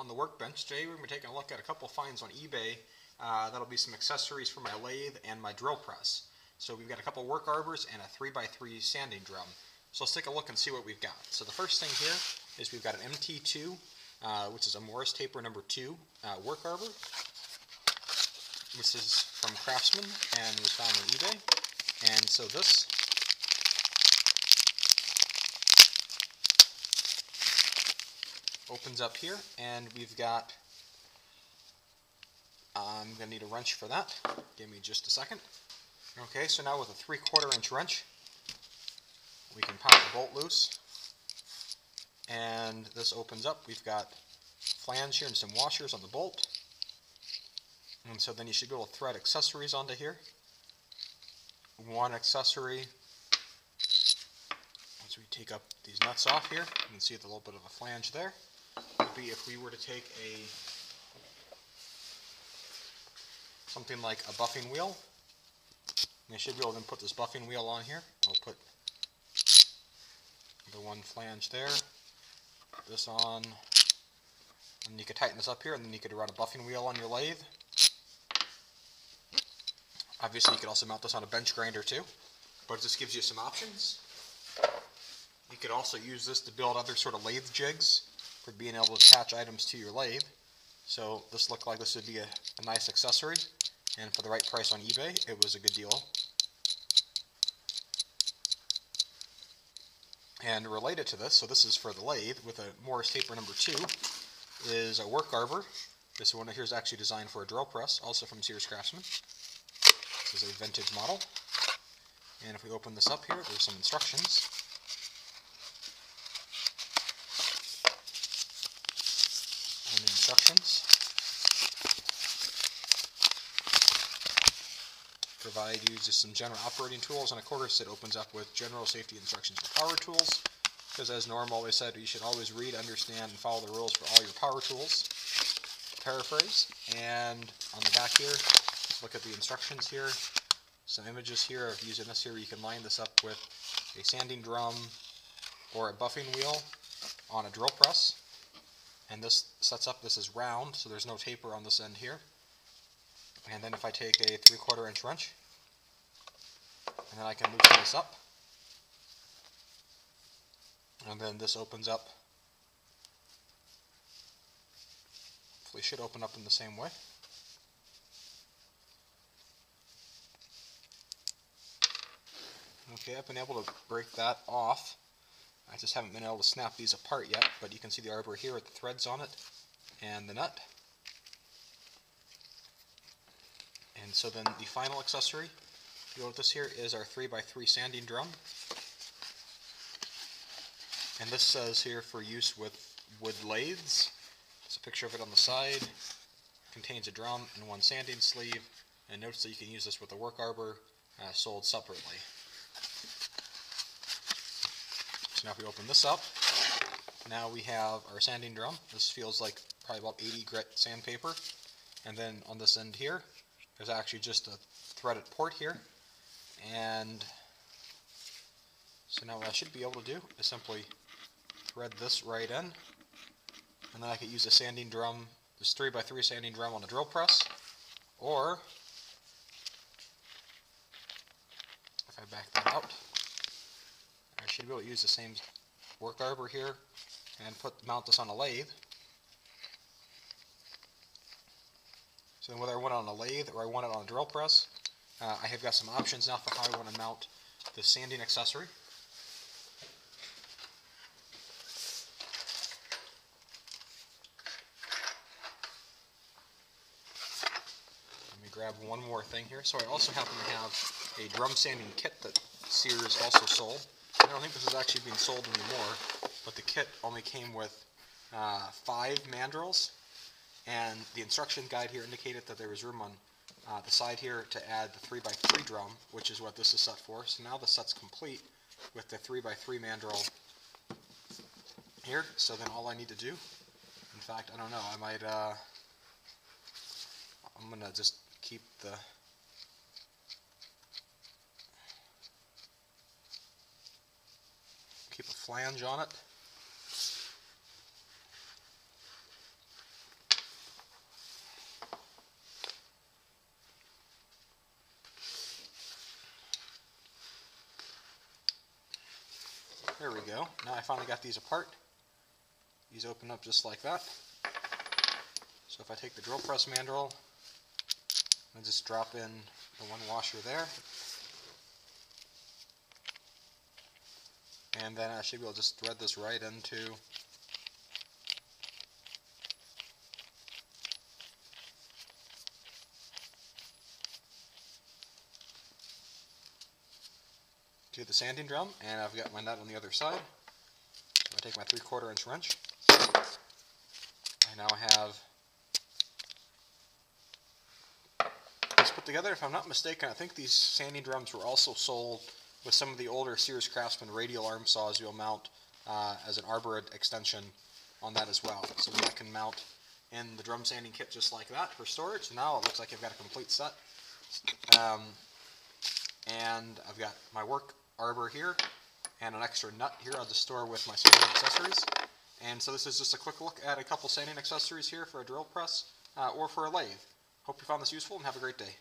on the workbench. Today we're going to be taking a look at a couple finds on eBay. That'll be some accessories for my lathe and my drill press. So we've got a couple work arbors and a 3x3 sanding drum. So let's take a look and see what we've got. So the first thing here is we've got an MTto, which is a Morris taper number 2 work arbor. This is from Craftsman and was found on eBay. And so this opens up here, and we've got, I'm going to need a wrench for that. Give me just a second. Okay, so now with a 3/4 inch wrench, we can pop the bolt loose, and this opens up. We've got flange here and some washers on the bolt, and so then you should be able to thread accessories onto here. One accessory, once we take up these nuts off here, you can see a little bit of a flange there, would be if we were to take something like a buffing wheel. And I should be able to then put this buffing wheel on here. I'll put the one flange there, put this on, and you could tighten this up here, and then you could run a buffing wheel on your lathe. Obviously you could also mount this on a bench grinder too, but it just gives you some options. You could also use this to build other sort of lathe jigs for being able to attach items to your lathe. So this looked like this would be a nice accessory, and for the right price on eBay, it was a good deal. And related to this, so this is for the lathe with a Morris taper number 2, is a work arbor. This one here is actually designed for a drill press, also from Craftsman. This is a vintage model. And if we open this up here, there's some instructions. And the instructions provide you just some general operating tools, and of course it opens up with general safety instructions for power tools, because as Norm always said, you should always read, understand, and follow the rules for all your power tools. Paraphrase. And on the back here, look at the instructions here. Some images here of using this here. You can line this up with a sanding drum or a buffing wheel on a drill press. And this sets up, this is round, so there's no taper on this end here. And then if I take a 3/4 inch wrench, and then I can loosen this up, and then this opens up. Hopefully it should open up in the same way. Okay, I've been able to break that off. I just haven't been able to snap these apart yet, but you can see the arbor here with the threads on it and the nut. And so then the final accessory to go with this here is our 3x3 sanding drum. And this says here for use with wood lathes. There's a picture of it on the side. It contains a drum and one sanding sleeve. And notice that you can use this with a work arbor sold separately. So now if we open this up, now we have our sanding drum. This feels like probably about 80 grit sandpaper. And then on this end here, there's actually just a threaded port here. And so now what I should be able to do is simply thread this right in. And then I could use a sanding drum, this 3x3 sanding drum on a drill press. Or, if I back that out, I should be able to use the same work arbor here and mount this on a lathe. So then whether I want it on a lathe or I want it on a drill press, I have got some options now for how I want to mount the sanding accessory. Let me grab one more thing here. So I also happen to have a drum sanding kit that Sears also sold. I don't think this is actually being sold anymore, but the kit only came with 5 mandrels, and the instruction guide here indicated that there was room on the side here to add the 3x3 drum, which is what this is set for. So now the set's complete with the 3x3 mandrel here. So then all I need to do, in fact, I don't know, I might, I'm going to just keep the flange on it. There we go. Now I finally got these apart. These open up just like that. So if I take the drill press mandrel and just drop in the one washer there, and then I should be able to just thread this right into the sanding drum, and I've got my nut on the other side. So I take my 3/4 inch wrench. I now have this put together. If I'm not mistaken, I think these sanding drums were also sold with some of the older Sears Craftsman radial arm saws you'll mount as an Arbor extension on that as well. So that can mount in the drum sanding kit just like that for storage. So now it looks like I've got a complete set. And I've got my work Arbor here and an extra nut here I'll just store with my sanding accessories. And so this is just a quick look at a couple sanding accessories here for a drill press or for a lathe. Hope you found this useful and have a great day.